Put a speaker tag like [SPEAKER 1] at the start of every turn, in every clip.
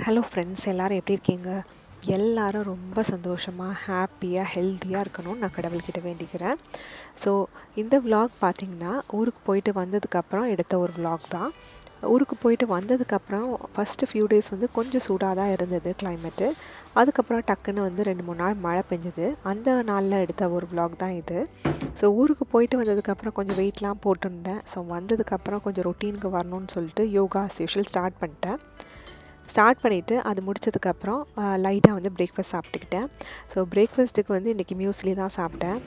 [SPEAKER 1] Hello friends, எல்லோரும் எப்படி இருக்கீங்க? எல்லாரும் ரொம்ப சந்தோஷமாக, ஹாப்பியாக, ஹெல்த்தியாக இருக்கணும்னு நான் கடவுள்கிட்ட வேண்டிக்கிறேன். ஸோ இந்த vlog பார்த்திங்கன்னா, ஊருக்கு போயிட்டு வந்ததுக்கப்புறம் எடுத்த ஒரு vlog தான். ஊருக்கு போயிட்டு வந்ததுக்கப்புறம் ஃபஸ்ட்டு ஃபியூ டேஸ் வந்து கொஞ்சம் சூடாக தான் இருந்தது கிளைமேட்டு. அதுக்கப்புறம் டக்குன்னு வந்து 2-3 நாள் மழை பெஞ்சுது. அந்த நாளில் எடுத்த ஒரு vlog தான் இது. ஸோ ஊருக்கு போயிட்டு வந்ததுக்கப்புறம் கொஞ்சம் வெயிட்லாம் போட்டிருந்தேன். ஸோ வந்ததுக்கப்புறம் கொஞ்சம் ரொட்டீனுக்கு வரணும்னு சொல்லிட்டு யோகா ஆஸ் யூஷுவல் ஸ்டார்ட் பண்ணிவிட்டு அது முடிச்சதுக்கப்புறம் லைட்டாக வந்து பிரேக்ஃபாஸ்ட் சாப்பிட்டுக்கிட்டேன். ஸோ பிரேக்ஃபாஸ்ட்டுக்கு வந்து இன்றைக்கி மியூஸ்லி தான் சாப்பிட்டேன்.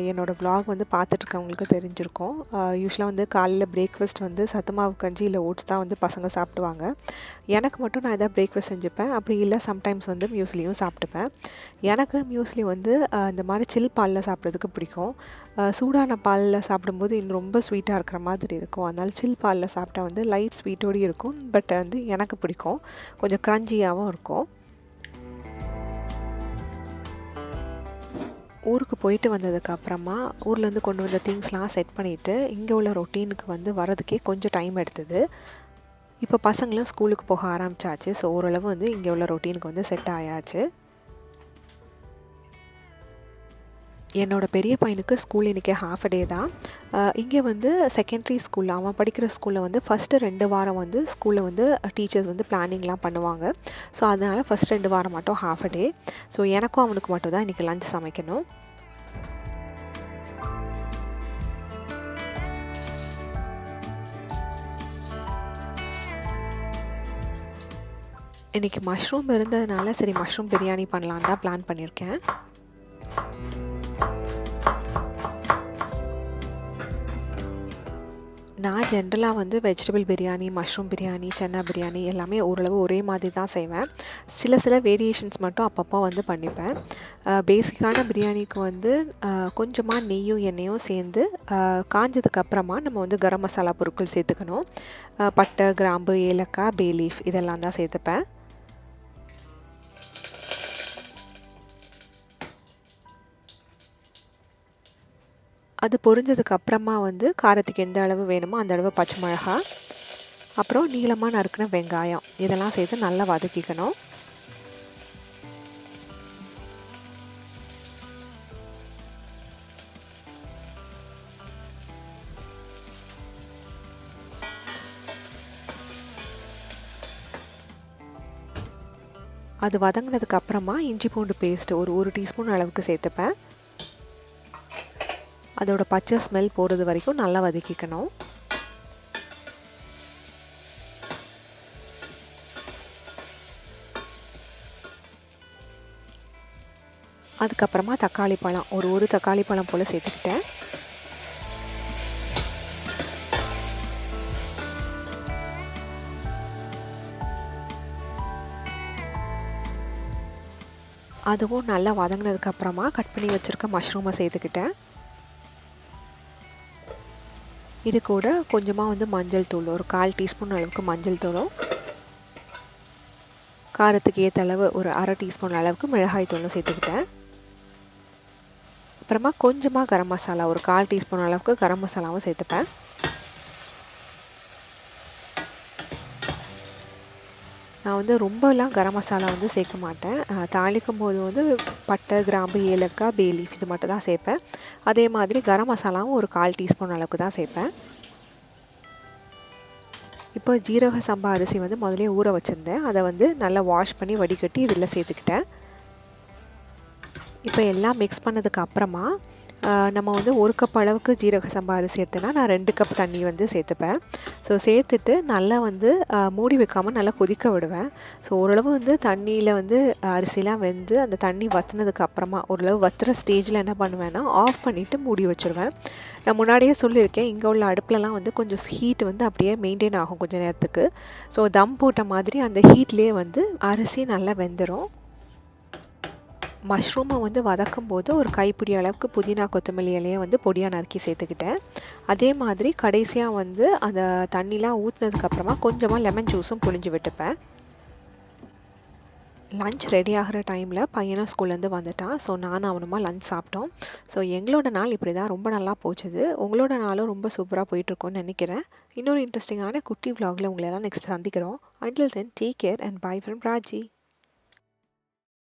[SPEAKER 1] என்னோடய vlog வந்து பார்த்துட்ருக்கவங்களுக்கு தெரிஞ்சிருக்கும். யூஸ்வலாக வந்து காலையில் பிரேக்ஃபாஸ்ட் வந்து சத்துமாவு கஞ்சி இல்லை ஓட்ஸ் தான் வந்து பசங்க சாப்பிடுவாங்க. எனக்கு மட்டும் நான் எதாவது பிரேக்ஃபாஸ்ட் செஞ்சுப்பேன். அப்படி இல்லை சம்டைம்ஸ் வந்து மியூஸ்லியும் சாப்பிட்டுப்பேன். எனக்கு மியூஸ்லி வந்து இந்த மாதிரி சில் பாலில் சாப்பிட்றதுக்கு பிடிக்கும். சூடான பாலில் சாப்பிடும்போது இன்னும் ரொம்ப ஸ்வீட்டாக இருக்கிற மாதிரி இருக்கும். அதனால் சில் பாலில் சாப்பிட்டா வந்து லைட் ஸ்வீட்டோடு இருக்கும். பட் வந்து எனக்கு பிடிக்கும். கொஞ்சம் க்ரன்ச்சியாகவும் இருக்கும். ஊருக்கு போயிட்டு வந்ததுக்கப்புறமா ஊர்லேருந்து கொண்டு வந்த திங்ஸ்லாம் செட் பண்ணிவிட்டு இங்கே உள்ள ரொட்டீனுக்கு வந்து வரதுக்கே கொஞ்சம் டைம் எடுத்தது. இப்போ பசங்களும் ஸ்கூலுக்கு போக ஆரம்பித்தாச்சு. ஸோ ஓரளவு வந்து இங்கே உள்ள ரொட்டீனுக்கு வந்து செட் ஆயாச்சு. என்னோடய பெரிய பையனுக்கு ஸ்கூல் இன்றைக்கி ஹாஃப் டே தான். இங்கே வந்து செகண்டரி ஸ்கூலில் அவன் படிக்கிற ஸ்கூலில் வந்து ஃபஸ்ட்டு 2 வாரம் வந்து ஸ்கூலில் வந்து டீச்சர்ஸ் வந்து பிளானிங்லாம் பண்ணுவாங்க. ஸோ அதனால் ஃபஸ்ட் 2 வாரம் மட்டும் ஹாஃப் டே. ஸோ எனக்கும் அவனுக்கு மட்டும் தான் இன்றைக்கி லஞ்ச் சமைக்கணும். இன்றைக்கி மஷ்ரூம் இருந்ததுனால சரி மஷ்ரூம் பிரியாணி பண்ணலான்னு தான் பிளான் பண்ணியிருக்கேன். நான் ஜென்ரலாக வந்து வெஜிடபிள் பிரியாணி, மஷ்ரூம் பிரியாணி, சன்னா பிரியாணி எல்லாமே ஓரளவு ஒரே மாதிரி தான் செய்வேன். சில வேரியேஷன்ஸ் மட்டும் அப்பப்போ வந்து பண்ணிப்பேன். பேசிக்கான பிரியாணிக்கு வந்து கொஞ்சமாக நெய்யும் எண்ணெயும் சேர்ந்து காஞ்சதுக்கப்புறமா நம்ம வந்து கரம் மசாலா பொருட்கள் சேர்த்துக்கணும். பட்டை, கிராம்பு, ஏலக்காய், பே லீஃப் இதெல்லாம் தான் சேர்த்துப்பேன். அது பொரிஞ்சதுக்கப்புறமா வந்து காரத்துக்கு எந்த அளவு வேணுமோ அந்த அளவு பச்சை மிளகா, அப்புறம் நீளமாக நறுக்கின வெங்காயம் இதெல்லாம் சேர்த்து நல்லா வதக்கிக்கணும். அது வதங்கினதுக்கு அப்புறமா இஞ்சி பூண்டு பேஸ்ட் ஒரு டீஸ்பூன் அளவுக்கு சேர்த்துப்பேன். அதோட பச்சை ஸ்மெல் போகிறது வரைக்கும் நல்லா வதக்கிக்கணும். அதுக்கப்புறமா தக்காளி பழம் ஒரு தக்காளி பழம் போல் சேர்த்துக்கிட்டேன். அதுவும் நல்லா வதங்கினதுக்கப்புறமா கட் பண்ணி வச்சுருக்க மஷ்ரூமை சேர்த்துக்கிட்டேன். இது கூட கொஞ்சமாக வந்து மஞ்சள் தூள் ஒரு 1/4 டீஸ்பூன் அளவுக்கு மஞ்சள் தூளும், காரத்துக்கு ஏற்ற அளவு ஒரு 1/2 டீஸ்பூன் அளவுக்கு மிளகாய் தூளும் சேர்த்துக்கிட்டேன். அப்புறமா கொஞ்சமாக கரம் மசாலா ஒரு 1/4 டீஸ்பூன் அளவுக்கு கரம் மசாலாவும் சேர்த்துப்பேன். நான் வந்து ரொம்பலாம் கரம் மசாலா வந்து சேர்க்க மாட்டேன். தாளிக்கும் போது வந்து பட்டை, கிராம்பு, ஏலக்காய், பே லீஃப் இது மட்டும் தான் சேர்ப்பேன். அதே மாதிரி கரம் மசாலாவும் ஒரு 1/4 டீஸ்பூன் அளவுக்கு தான் சேர்ப்பேன். இப்போ ஜீரக சம்பா அரிசி வந்து முதலே ஊற வச்சுருந்தேன். அதை வந்து நல்லா வாஷ் பண்ணி வடிகட்டி இதில் சேர்த்துக்கிட்டேன். இப்போ எல்லாம் மிக்ஸ் பண்ணதுக்கு அப்புறமா நம்ம வந்து 1 கப் அளவுக்கு ஜீரக சம்பா அரிசி எடுத்தேன்னா நான் 2 கப் தண்ணி வந்து சேர்த்துப்பேன். ஸோ சேர்த்துட்டு நல்லா வந்து மூடி வைக்காமல் நல்லா கொதிக்க விடுவேன். ஸோ ஓரளவு வந்து தண்ணியில் வந்து அரிசிலாம் வெந்து அந்த தண்ணி வற்றினதுக்கு அப்புறமா ஓரளவு வற்றுற ஸ்டேஜில் என்ன பண்ணுவேன்னா ஆஃப் பண்ணிவிட்டு மூடி வச்சுருவேன். நான் முன்னாடியே சொல்லியிருக்கேன், இங்கே உள்ள அடுப்புலலாம் வந்து கொஞ்சம் ஹீட் வந்து அப்படியே மெயின்டைன் ஆகும் கொஞ்சம் நேரத்துக்கு. ஸோ தம் போட்ட மாதிரி அந்த ஹீட்லேயே வந்து அரிசி நல்லா வெந்துடும். மஷ்ரூமை வந்து வதக்கும் போது ஒரு கைப்பிடி அளவுக்கு புதினா, கொத்தமல்லி இலையை வந்து பொடியாக நறுக்கி சேர்த்துக்கிட்டேன். அதே மாதிரி கடைசியாக வந்து அந்த தண்ணிலாம் ஊற்றினதுக்கப்புறமா கொஞ்சமாக லெமன் ஜூஸும் புழிஞ்சு விட்டுப்பேன். லஞ்ச் ரெடி ஆகிற டைமில் பையனும் ஸ்கூல்லேருந்து வந்துட்டான். ஸோ நானும் அவனுமா லஞ்ச் சாப்பிட்டோம். ஸோ எங்களோட நாள் இப்படி தான் ரொம்ப நல்லா போச்சுது. உங்களோட நாளும் ரொம்ப சூப்பராக போயிட்டுருக்கோன்னு நினைக்கிறேன். இன்னொரு இன்ட்ரெஸ்டிங்கான குட்டி vlogல உங்களை எல்லாம் நெக்ஸ்ட் சந்திக்கிறோம். Until then, take care and bye from Raji.